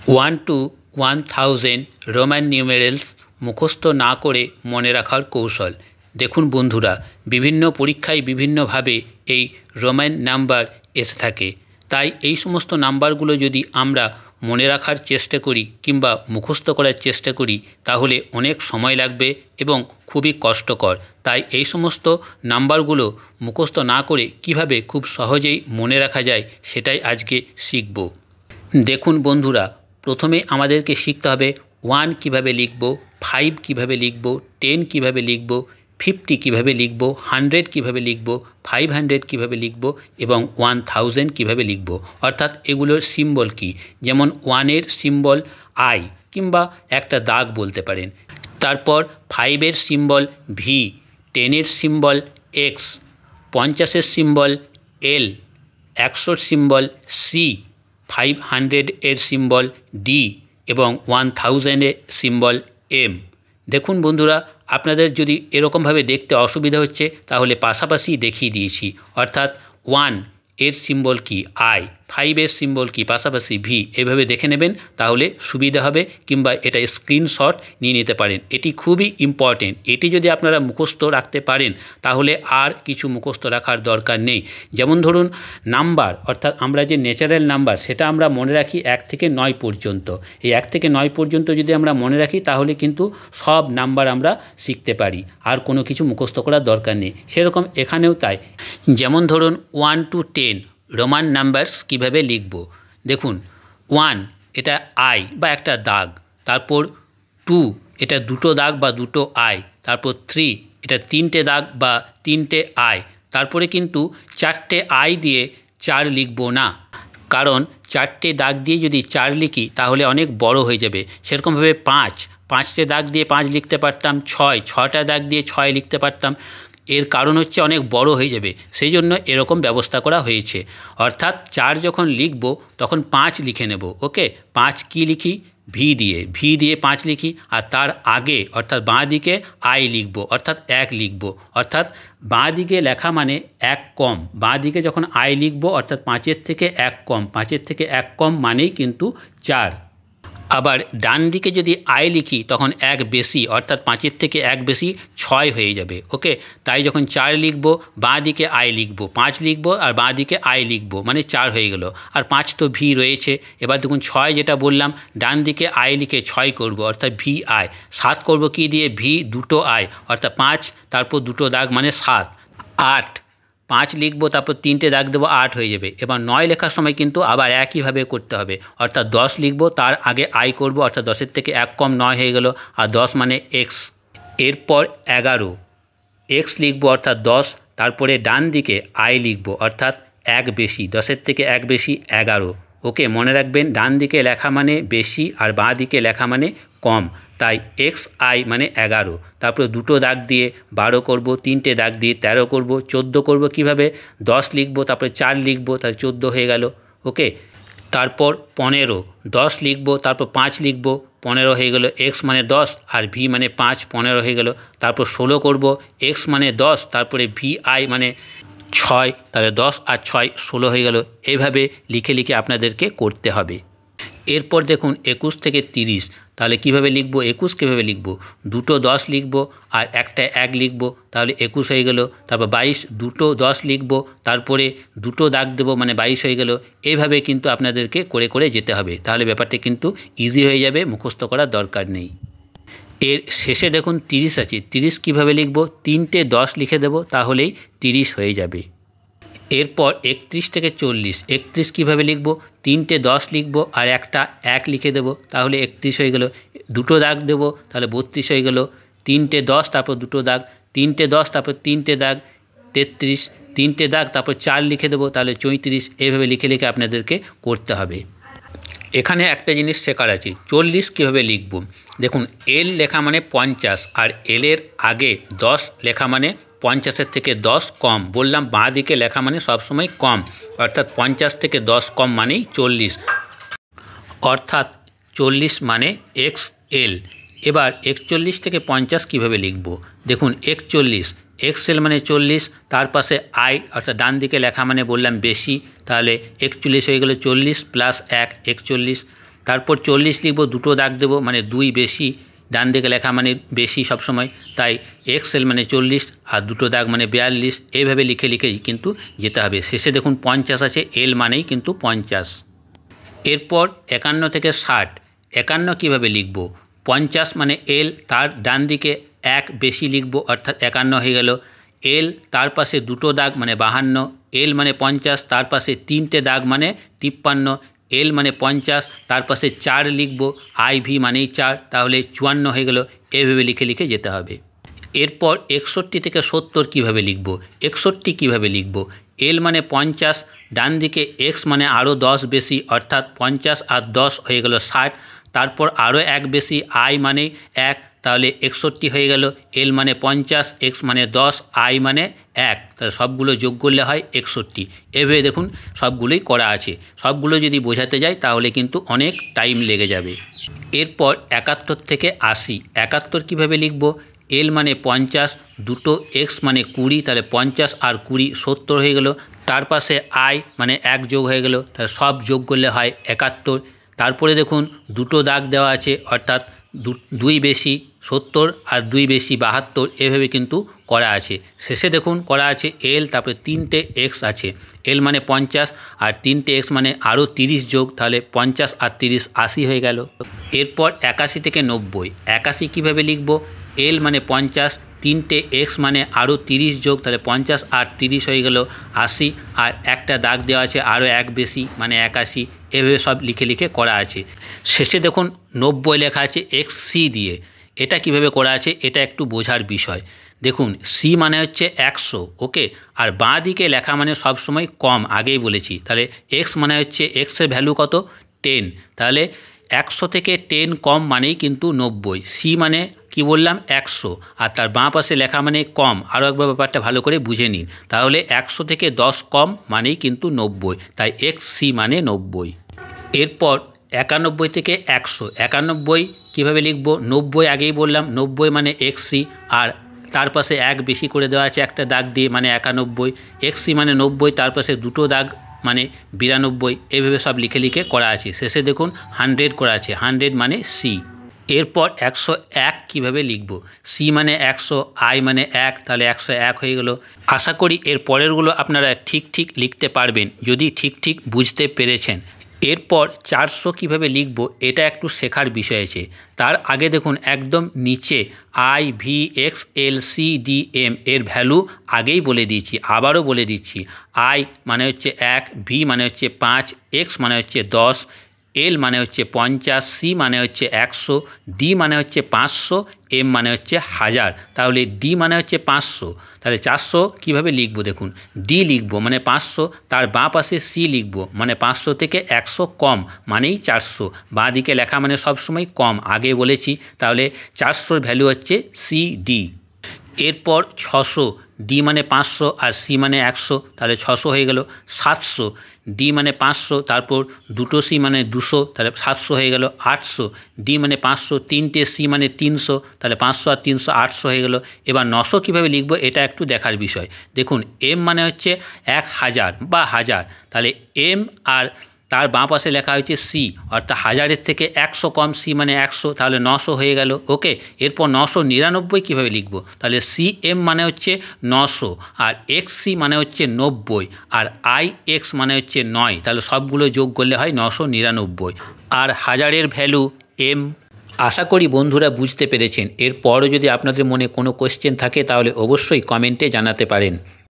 1 to 1000 Roman numerals মুখস্থ না করে মনে রাখার কৌশল। দেখুন বন্ধুরা, বিভিন্ন পরীক্ষায় বিভিন্নভাবে এই রোমান নাম্বার এসে থাকে, তাই এই সমস্ত নাম্বারগুলো যদি আমরা মনে রাখার চেষ্টা করি কিংবা মুখস্থ করার চেষ্টা করি তাহলে অনেক সময় লাগবে এবং খুবই কষ্টকর। তাই এই সমস্ত নাম্বারগুলো মুখস্থ না করে কিভাবে খুব সহজেই মনে রাখা যায় সেটাই আজকে শিখব। দেখুন বন্ধুরা, প্রথমে আমাদেরকে শিখতে হবে 1 কিভাবে লিখব, 5 কিভাবে লিখব, 10 কিভাবে লিখব, 50 কিভাবে লিখব, 100 কিভাবে লিখব, 500 কিভাবে লিখব এবং 1000 কিভাবে লিখব। অর্থাৎ এগুলোর সিম্বল কি, যেমন 1-এর সিম্বল আই কিংবা একটা দাগ বলতে পারেন। তারপর 5-এর সিম্বল ভি, 10-এর সিম্বল এক্স, 50-এর সিম্বল এল, 100-র সিম্বল সি, 500-এর সিম্বল ডি এবং 1000-এর সিম্বল এম। দেখুন বন্ধুরা, আপনাদের যদি এরকমভাবে দেখতে অসুবিধা হচ্ছে তাহলে পাশাপাশি দেখিয়ে দিয়েছি। অর্থাৎ 1-এর সিম্বল কি আই, 5-এর সিম্বল কি পাশাপাশি ভি, এভাবে দেখে নেবেন তাহলে সুবিধা হবে, কিংবা এটা স্ক্রিনশট নিয়ে নিতে পারেন। এটি খুবই ইম্পর্টেন্ট। এটি যদি আপনারা মুখস্থ রাখতে পারেন তাহলে আর কিছু মুখস্থ রাখার দরকার নেই। যেমন ধরুন নাম্বার, অর্থাৎ আমরা যে ন্যাচারাল নাম্বার সেটা আমরা মনে রাখি 1 থেকে 9 পর্যন্ত। এই 1 থেকে 9 পর্যন্ত যদি আমরা মনে রাখি তাহলে কিন্তু সব নাম্বার আমরা শিখতে পারি, আর কোনো কিছু মুখস্থ করার দরকার নেই। সেরকম এখানেও তাই। যেমন ধরুন 1 to 10 রোমান নাম্বারস কীভাবে লিখব। দেখুন 1 এটা আই বা একটা দাগ, তারপর 2 এটা দুটো দাগ বা দুটো আই, তারপর 3 এটা 3টে দাগ বা 3টে আই। তারপরে কিন্তু 4টে আই দিয়ে 4 লিখব না, কারণ 4টে দাগ দিয়ে যদি 4 লিখি তাহলে অনেক বড় হয়ে যাবে। সেরকমভাবে 5টে দাগ দিয়ে 5 লিখতে পারতাম, 6টা দাগ দিয়ে 6 লিখতে পারতাম। এর কারণ হচ্ছে অনেক বড় হয়ে যাবে, সেই জন্য এরকম ব্যবস্থা করা হয়েছে। অর্থাৎ 4 যখন লিখব তখন 5 লিখে নেব। ওকে, 5 কি লিখি, ভি দিয়ে 5 লিখি, আর তার আগে অর্থাৎ বাঁ দিকে আই লিখব, অর্থাৎ 1 লিখব। অর্থাৎ বাঁ দিকে লেখা মানে 1 কম, বাঁ দিকে যখন আই লিখব অর্থাৎ 5-এর থেকে 1 কম, 5-এর থেকে 1 কম মানেই কিন্তু 4। আবার ডান দিকে যদি আই লিখি তখন 1 বেশি, অর্থাৎ 5-এর থেকে 1 বেশি 6 হয়ে যাবে। ওকে, তাই যখন 4 লিখব বাঁ দিকে আই লিখব, 5 লিখব আর বাঁ দিকে আই লিখব, মানে 4 হয়ে গেল। আর 5 তো ভি রয়েছে। এবার দেখুন 6 যেটা বললাম, ডান দিকে আই লিখে 6 করব, অর্থাৎ ভি আই। 7 করব কি দিয়ে, ভি দুটো আই, অর্থাৎ 5 তারপর দুটো দাগ মানে 7। 8 5 লিখব, তারপর 3টে দাগ দেবো, 8 হয়ে যাবে। এবার 9 লেখার সময় কিন্তু আবার একইভাবে করতে হবে, অর্থাৎ 10 লিখব, তার আগে আই করব, অর্থাৎ 10-এর থেকে 1 কম 9 হয়ে গেল, আর 10 মানে এক্স। এরপর 11 এক্স লিখব, অর্থাৎ 10, তারপরে ডান দিকে আই লিখব, অর্থাৎ 1 বেশি, 10-এর থেকে 1 বেশি 11। ওকে, মনে রাখবেন ডান দিকে লেখা মানে বেশি আর বাঁ দিকে লেখা মানে কম, তাই এক্স আই মানে 11। তারপরে দুটো দাগ দিয়ে 12 করব, 3টে দাগ দিয়ে 13 করব, 14 করব কিভাবে, 10 লিখব, তারপরে 4 লিখব, তাহলে 14 হয়ে গেল। ওকে, তারপর 15 10 লিখব, তারপর 5 লিখব, 15 হয়ে গেল। এক্স মানে 10 আর ভি মানে 5, 15 হয়ে গেল। তারপর 16 করব, এক্স মানে 10, তারপরে ভি আই মানে 6, তাহলে 10 আর 6 16 হয়ে গেল। এইভাবে লিখে লিখে আপনাদেরকে করতে হবে। এরপর দেখুন 21 থেকে 30, তাহলে কিভাবে লিখব, 21 কীভাবে লিখব, দুটো 10 লিখব আর একটা 1 লিখব, তাহলে 21 হয়ে গেল। তারপর 22 দুটো 10 লিখব, তারপরে দুটো দাগ দেবো, মানে 22 হয়ে গেল। এইভাবে কিন্তু আপনাদেরকে করে করে যেতে হবে, তাহলে ব্যাপারটা কিন্তু ইজি হয়ে যাবে, মুখস্থ করার দরকার নেই। এর শেষে দেখুন 30 আছে, 30 কীভাবে লিখব, 3টে 10 লিখে দেব, তাহলেই 30 হয়ে যাবে। এরপর 31 থেকে 40, 31 কীভাবে লিখব, 3টে 10 লিখব আর একটা 1 লিখে দেব, তাহলে 31 হয়ে গেল। দুটো দাগ দেব, তাহলে 32 হয়ে গেল। 3টে 10 তারপর দুটো দাগ, 3টে 10 তারপর 3টে দাগ 33, 3টে দাগ তারপর 4 লিখে দেব, তাহলে 34। এইভাবে লিখে লিখে আপনাদেরকে করতে হবে। এখানে একটা জিনিস শেখার আছে, 40 কীভাবে লিখব। দেখুন এল লেখা মানে 50 আর এলের আগে 10 লেখা মানে 50-এর থেকে 10 কম। বললাম বাঁ দিকে লেখা মানে সবসময় কম, অর্থাৎ 50 থেকে 10 কম মানেই 40, অর্থাৎ 40 মানে এক্স এল। এবার 41 থেকে 50 কীভাবে লিখব। দেখুন 41 এক্সেল মানে 40, তার পাশে আই, অর্থাৎ ডান দিকে লেখা মানে বললাম বেশি, তাহলে 41 হয়ে গেল। 40 + 1 41, তারপর 40 লিখব, দুটো দাগ দেবো, মানে 2 বেশি, ডান দিকে লেখা মানে বেশি সবসময়, তাই এক্সএল মানে 40 আর দুটো দাগ মানে 42, এইভাবে লিখে লিখেই কিন্তু যেতে হবে। শেষে দেখুন 50 আছে, এল মানেই কিন্তু 50। এরপর 51 থেকে 60, 51 কীভাবে লিখব, 50 মানে এল, তার ডান দিকে 1 বেশি লিখব, অর্থাৎ 51 হয়ে গেল। এল তার পাশে দুটো দাগ মানে 52, এল মানে 50, তার পাশে 3টে দাগ মানে 53, এল মানে 50, তার পাশে 4 লিখব, আই ভি মানেই 4, তাহলে 54 হয়ে গেল। এইভাবে লিখে লিখে যেতে হবে। এরপর 61 থেকে 70 কীভাবে লিখব, 61 কীভাবে লিখব, এল মানে 50, ডান দিকে এক্স মানে আরও 10 বেশি, অর্থাৎ 50 আর 10 হয়ে গেল 60, তারপর আরও 1 বেশি, আই মানে 1, তাহলে 61 হয়ে গেল। এল মানে 50, এক্স মানে 10, আই মানে 1, তাহলে সবগুলো যোগ করলে হয় 61। এভাবে দেখুন সবগুলোই করা আছে। সবগুলো যদি বোঝাতে যাই তাহলে কিন্তু অনেক টাইম লেগে যাবে। এরপর 71 থেকে 80, 71 কীভাবে লিখব, এল মানে 50, দুটো এক্স মানে 20, তাহলে 50 আর 20 70 হয়ে গেল। তার পাশে আই মানে 1 যোগ হয়ে গেল, তাহলে সব যোগ করলে হয় 71। তারপরে দেখুন দুটো দাগ দেওয়া আছে, অর্থাৎ 2 বেশি 70 আর 2 বেশি 72, এভাবে কিন্তু করা আছে। শেষে দেখুন করা আছে এল, তারপরে 3টে এক্স আছে, এল মানে 50 আর 3টে এক্স মানে আরও 30 যোগ, তাহলে 50 আর 30 80 হয়ে গেল। এরপর 81 থেকে 90, 81 কীভাবে লিখব, এল মানে 50, 3টে এক্স মানে আরও 30 যোগ, তাহলে 50 আর 30 হয়ে গেল 80, আর একটা দাগ দেওয়া আছে আরও 1 বেশি মানে 81, এভাবে সব লিখে লিখে করা আছে। শেষে দেখুন 90 লেখা আছে এক্স সি দিয়ে। এটা কিভাবে করা আছে এটা একটু বোঝার বিষয়। দেখুন সি মানে হচ্ছে 100, ওকে, আর বাঁ দিকে লেখা মানে সবসময় কম, আগেই বলেছি। তাহলে এক্স মানে হচ্ছে এক্সের ভ্যালু কত 10, তাহলে 100 থেকে 10 কম মানেই কিন্তু 90। সি মানে কি বললাম 100, আর তার বাঁ পাশে লেখা মানে কম। আরও একবার ব্যাপারটা ভালো করে বুঝে নিন। তাহলে 100 থেকে 10 কম মানেই কিন্তু 90, তাই এক্স সি মানে 90। এরপর 91 থেকে 100, 91 কীভাবে লিখব, 90 আগেই বললাম, 90 মানে এক্স সি, আর তার পাশে 1 বেশি করে দেওয়া আছে একটা দাগ দিয়ে, মানে 91, এক্স সি মানে 90, তার পাশে দুটো দাগ মানে 92, এভাবে সব লিখে লিখে করা আছে। শেষে দেখুন 100 করা আছে, 100 মানে সি। এরপর 101 কীভাবে লিখব, সি মানে 100, আই মানে 1, তাহলে 101 হয়ে গেল। আশা করি এর পরেরগুলো আপনারা ঠিক ঠিক লিখতে পারবেন যদি ঠিক ঠিক বুঝতে পেরেছেন। এরপর 400 কীভাবে লিখব এটা একটু শেখার বিষয় আছে। তার আগে দেখুন একদম নিচে I V X L C D M এর ভ্যালু আগেই বলে দিয়েছি, আবারও বলে দিচ্ছি। আই মানে হচ্ছে 1, ভি মানে হচ্ছে 5, এক্স মানে হচ্ছে 10, এল মানে হচ্ছে 50, সি মানে হচ্ছে 100, ডি মানে হচ্ছে 500, এম মানে হচ্ছে 1000। তাহলে ডি মানে হচ্ছে 500, তাহলে 400 কীভাবে লিখব, দেখুন ডি লিখব মানে 500, তার বাঁ পাশে সি লিখব মানে 500 থেকে 100 কম মানেই 400, বাঁ দিকে লেখা মানে সবসময় কম, আগে বলেছি। তাহলে 400 ভ্যালু হচ্ছে সি ডি। এরপর 600, ডি মানে 500 আর সি মানে 100, তাহলে 600 হয়ে গেল। 700, ডি মানে 500, তারপর দুটো সি মানে 200, তাহলে 700 হয়ে গেল। 800, ডি মানে 500, 3টে সি মানে 300, তাহলে 500 আর 300 800 হয়ে গেল। এবার 900 কীভাবে লিখব এটা একটু দেখার বিষয়। দেখুন এম মানে হচ্ছে 1000 বা 1000, তাহলে এম আর তার বাঁ পাশে লেখা হয়েছে সি, অর্থাৎ 1000-এর থেকে 100 কম, সি মানে 100, তাহলে 900 হয়ে গেল, ওকে। এরপর 999 কীভাবে লিখব, তাহলে সি এম মানে হচ্ছে 900, আর এক্স সি মানে হচ্ছে 90, আর আই এক্স মানে হচ্ছে 9, তাহলে সবগুলো যোগ করলে হয় 999, আর 1000-এর ভ্যালু এম। আশা করি বন্ধুরা বুঝতে পেরেছেন। এরপরও যদি আপনাদের মনে কোনো কোয়েশ্চেন থাকে তাহলে অবশ্যই কমেন্টে জানাতে পারেন।